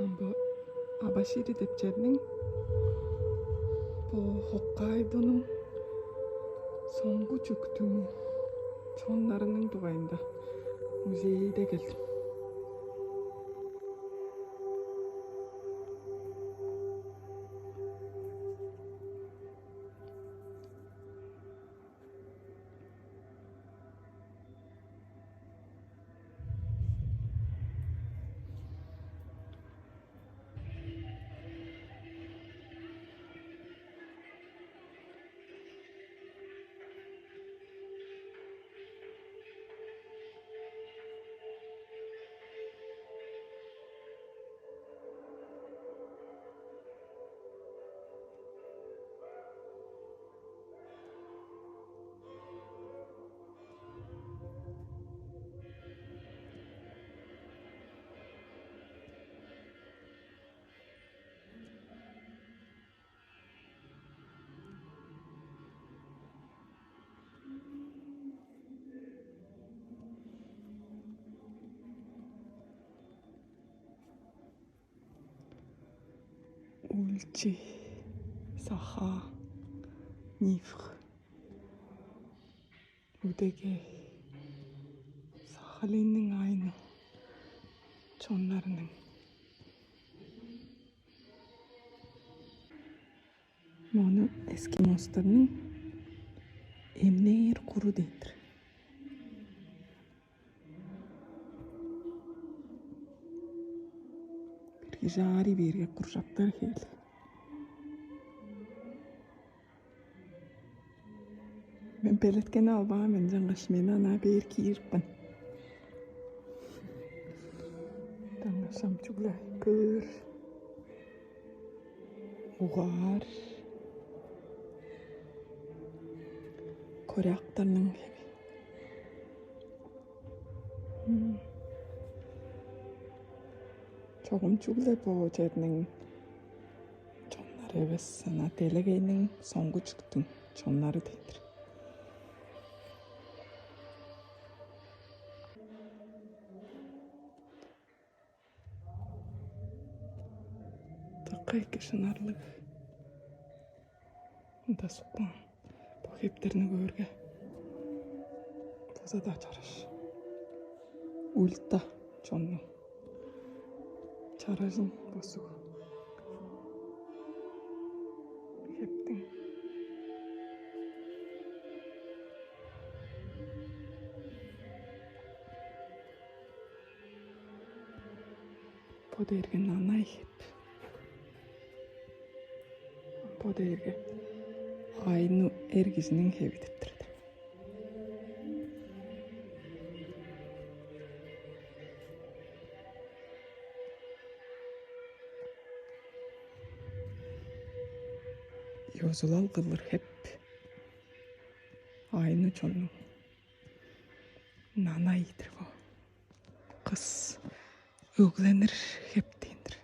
Амбо Абашири деп жердин бул Хоккайдонун соңку жүктүн чоңнарынын тугайында музейде келдим. Ульчи, Саха, Нифх, Үдэгэ, Сахалинның айны чоңнарының. Мону эскимостардын эмнер куру дейдир. Бирге жари берге куржактар хели. Мен пелеткени албагам, мен жаңгаш мен ана бер кийирпин. Таңгашам чугла көр, угар, коряктарның хеби. Чогум чугла бо жердин чоңнары эбес, ана делегейнин соңку жүктүн чоңнары дейдир. Такайки шынарлык. Да сукпан. Бу хептерини көргө. Таза да чараш. Ульта чоңну. Чарашын босу. Хептин. Подерген анай хеп. Подерге айну эргизинин хеби дептирди. Yozulal kılır hep aynı çonu. Nanaydır bu. Kız öglenir hep deyindir.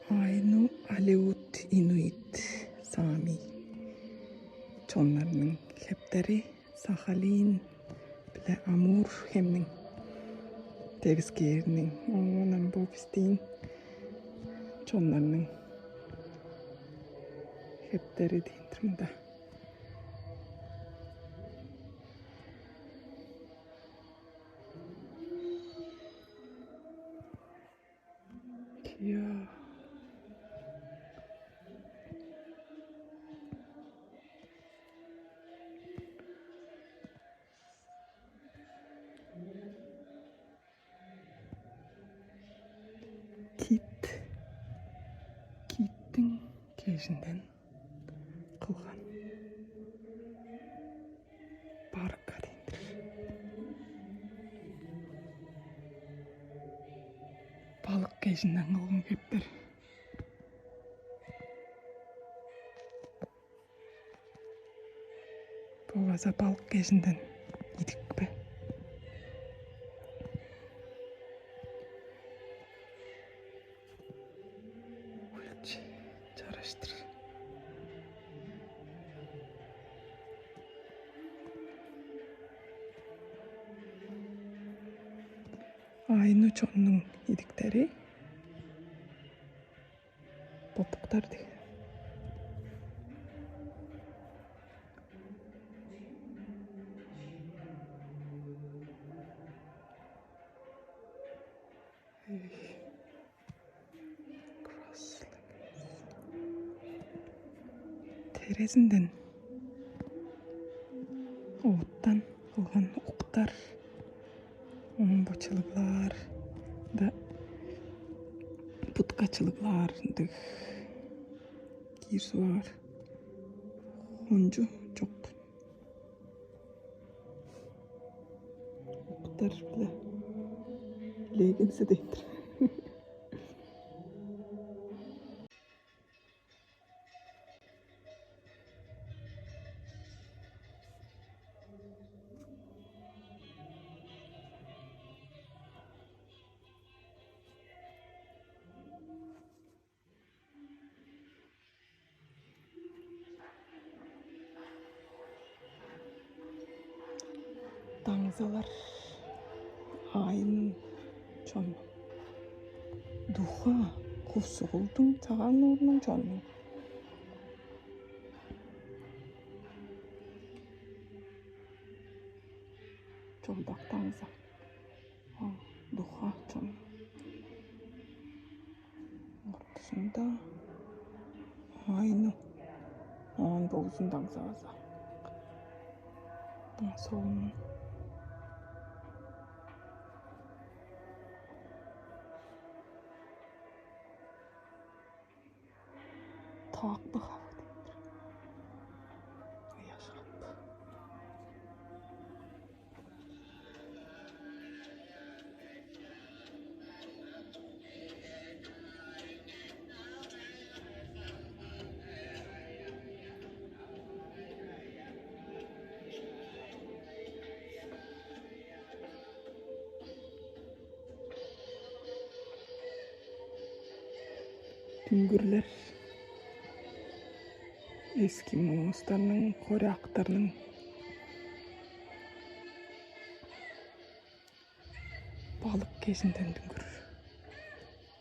Aynu Aleut Inuit Sami çonlarının hepleri Sakhalin bile Amur hemnin Tevizkerinin oğlan Bobistin çonlarının hepleri deyindir. Ya. Kittің кежінден қылған барка дейдір. Балық кежінден қылған кептер. Боласа балық кежінден едік бе? Çaraştır. Айны чонның идиктери попуктар деген. Терезинден оттан кылган уктар, омбочылыклар да буткачылыклар кирсу бар. Онжу жок. Уктар биле легинсе дейдир. Таңзалар айын чону. Духа кусугулдун цагаан нуурунун чону. Чолдак таңза. Духа чону. Ортосунда айны аан боозун таңзааза. Соонун таакпы хабы дейдир. Яшап. Түнгүрлер эскимостарның, коряктарның балык кезинден түнгүр.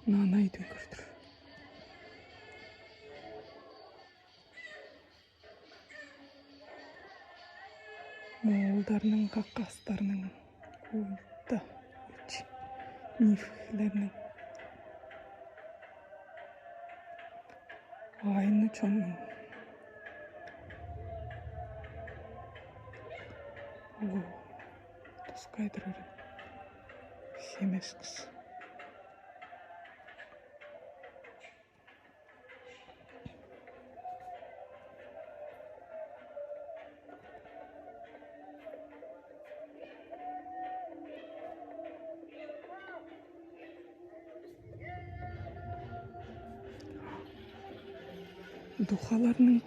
Нанай түнгүрдүр. Моолдарның, каккастарның, култа, нифлерның айны чоның. Тускайдыр өрін. Семес кыз. Духаларның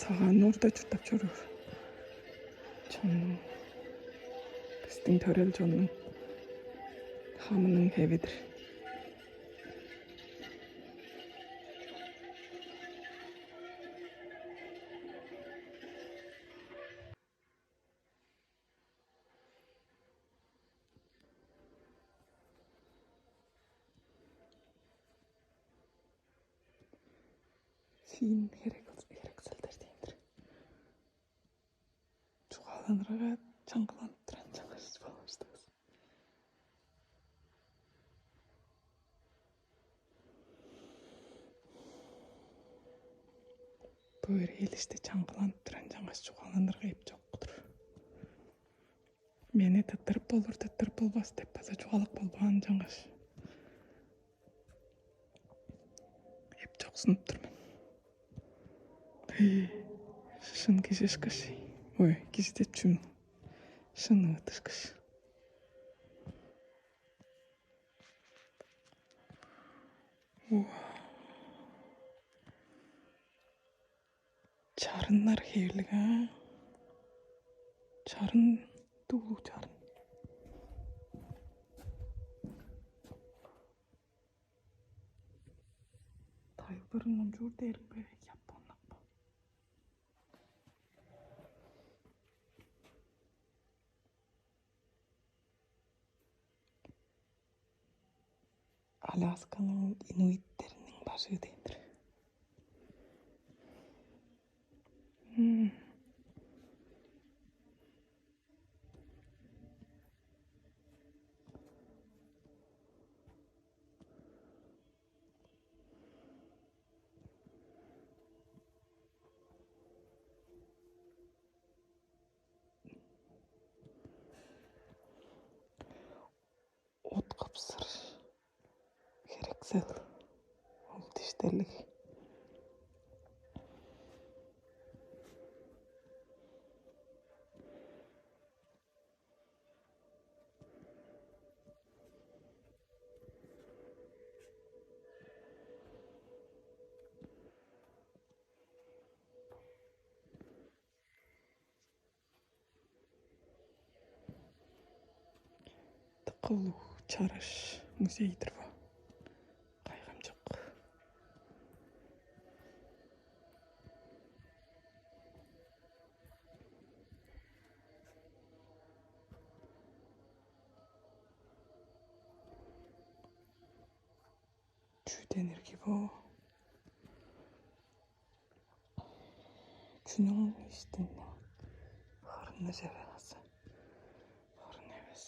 цагаан орда чуртап чорur. Чонның биздин төрөл чонның хамынын хебидир. Син херекселдер дейдир. Чугаланырга чаңкыланып туран жаңгаш болуштабыз. Бөөр элиште чаңкыланып туран жаңгаш чугаланырга эп жоккудур. Мени тыттырып болбас деп баса чугалык болбогон жаңгаш. Эп жоксунуп турмун. Шын кишишкыш. Ой, кишитечүн. Шыны тышкыш. Чарыннар хевлига. Чарын дулу чарын. Тайбырын жур дербе. Алясканын инуиттеринин башы дейдир. От капсыр керексел ол тиштерлик. Тыкылуу чараш музейдир бу. Кайгам жок. Чүйт энерги бу. Күнүң иштин харына жарасы. Харын эмес.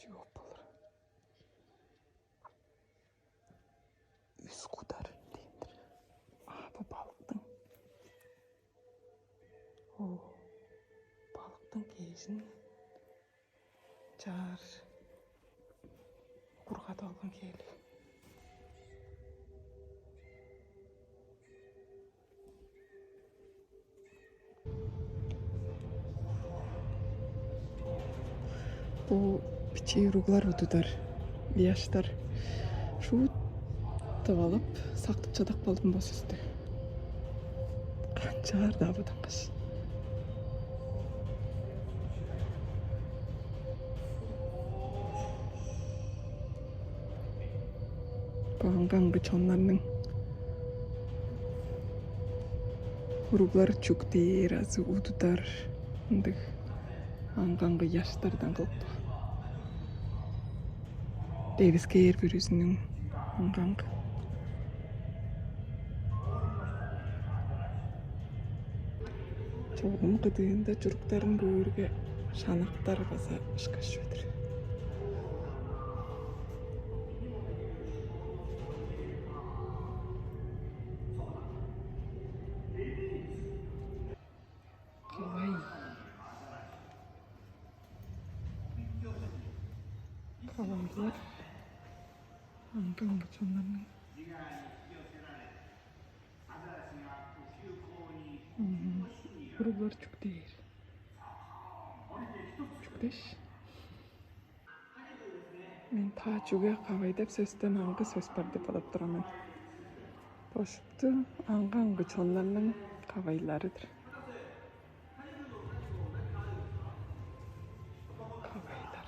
Жооп болор. Üskudar deyindir. Bu balıktın. O balıktın keyisini jar kurgada algın keyli. Bu печейруглар удудар, вияштар. Шу алып, сактып чадак болдум босузду. Канчаар да будан кыш. Аңгаңгы чоннарның уруглар чуктер, азы удудар, ындык аңгаңгы яштардан кылып. Дэвиске эр бүрүзүнүн аңгаңгы. Çoğum kıdığında çocukların böğürge şanaktar basa ışkaşıyordur. Kavay. Kavaylar. Ankan bıçanlarının. Kurular çok değil. Çok değil. Men ta çuga kavay dep sösten angı söz bardı balap duraman. Boşuptu angan bıçanlarının kavaylarıdır. Kavaylar.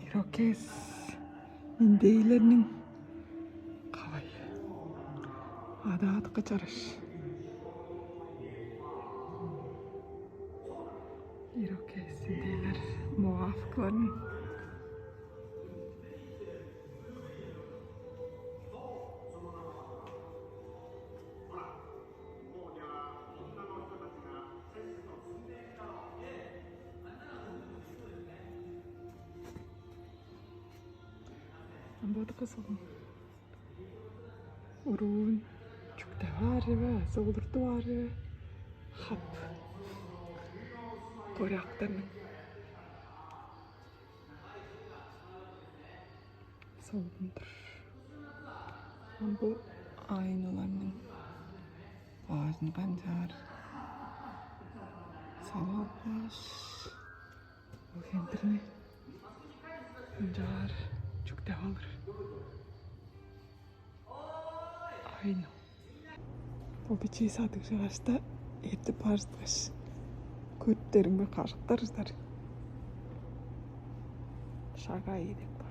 İrokez indeylerinin kavay. Adat kaçarış. İrokez indeyler muafıklarının. Amboda kızım. Urun çok da var ve soğudurdu var ve hap. Kore aktarının. Soğudundur. Bu aynalarının ağzını kancar. Sabah baş. O kendini kancar. Çok da olur. Ayna. O biçiyi sadıkça başta eti parçalaş. Kötlerin ve karşıklarızlar. Şaka yedik bu.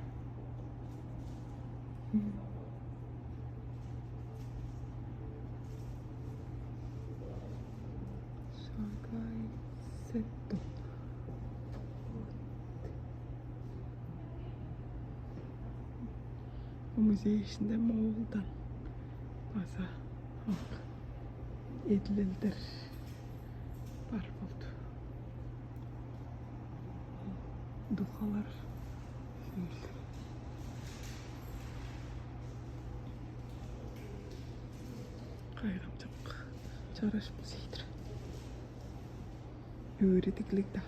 Şaka музей ішінде молдан баса еділелдер бар болды. Дұғалар қайрам жоқ. Чараш бұл сейдір. Өредіклік да.